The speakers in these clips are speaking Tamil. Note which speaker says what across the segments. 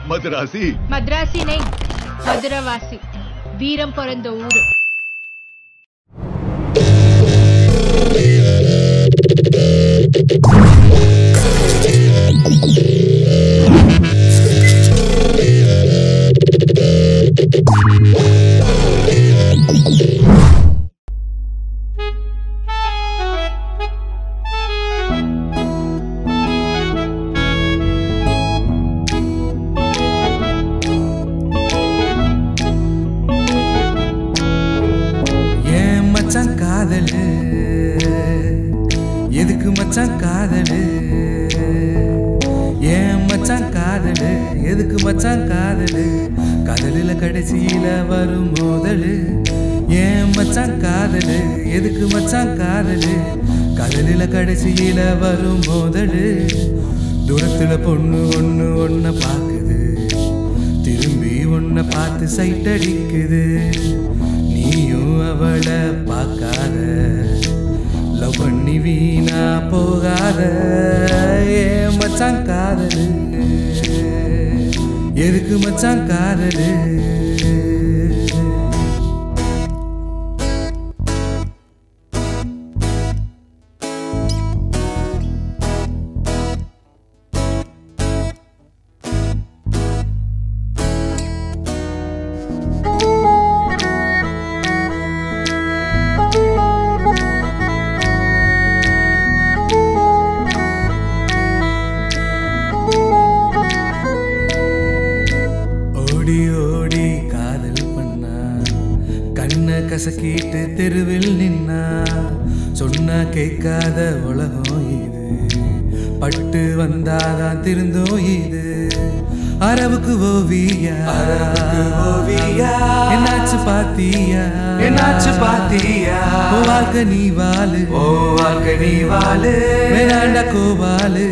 Speaker 1: மதுராசி
Speaker 2: மദ്രാசி நை மதுரவாசி வீரம் பிறந்த ஊரு.
Speaker 3: காதலு எதுக்கு மச்சான் காதலு ஏன் மச்சான் காதலு எதுக்கு மச்சான் காதலு காதலில கடைசியில வரும் மோதலு ஏன் மச்சான் காதலு எதுக்கு மச்சான் காதலு காதலில கடைசியில வரும் மோதலு தூரத்துல பொண்ணு ஒண்ணு ஒன்ன பாக்குது திரும்பி ஒன்ன பார்த்து சைட் அடிக்குது நீயும் அவளை பார்க்காத லவ் பண்ணி வீணா போகாத ஏன் மச்சான் காதலு எதுக்கு மச்சான் காதலு ஓடி ஓடி காதல் பண்ணா கண்ணை கசக்கிட்டு தெருவில் நின்னா சொன்னா கேட்காத உலகம் இது பட்டு வந்தாதான் திருந்தோம் இது அரவுக்கு ஓவியா என்னாச்சு பாத்தியா ஓ வாழ்க்கை நீ வாழு வேணாண்டா கோவாலு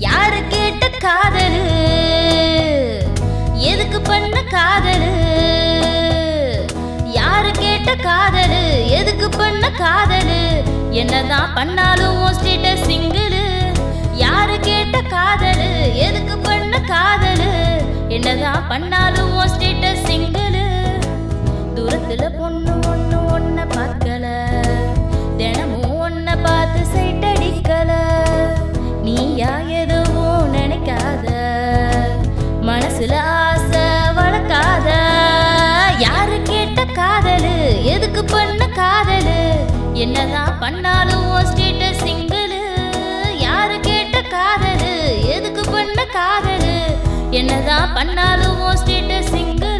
Speaker 4: யாரு கேட்ட காதலு எதுக்கு பண்ண காதலு யாரு கேட்ட காதலு எதுக்கு பண்ண காதலு என்னதான் பண்ணாலும் ஸ்டேட்டஸ் சிங்கிள் யாரு கேட்ட காதலு எதுக்கு பண்ண காதலு என்னதான் பண்ணாலும் ஸ்டேட்டஸ் சிங்கிள் தூரத்துல பொண்ணு ஒண்ணு ஒன்ன பார்க்கல தினமும் ஒன்ன பார்த்து சைட் அடிக்கல நீயா எதுவும் நினைக்காத மனசுல ஆசை வளர்க்காத யாரு கேட்ட காதலு எதுக்கு பண்ண காதலு என்னதான் பண்ணாலும் ஸ்டேட்டஸ் சிங்கிள் யாரு கேட்ட காதலு எதுக்கு பண்ண காதலு என்னதான் பண்ணாலும் ஸ்டேட்டஸ் சிங்கிள்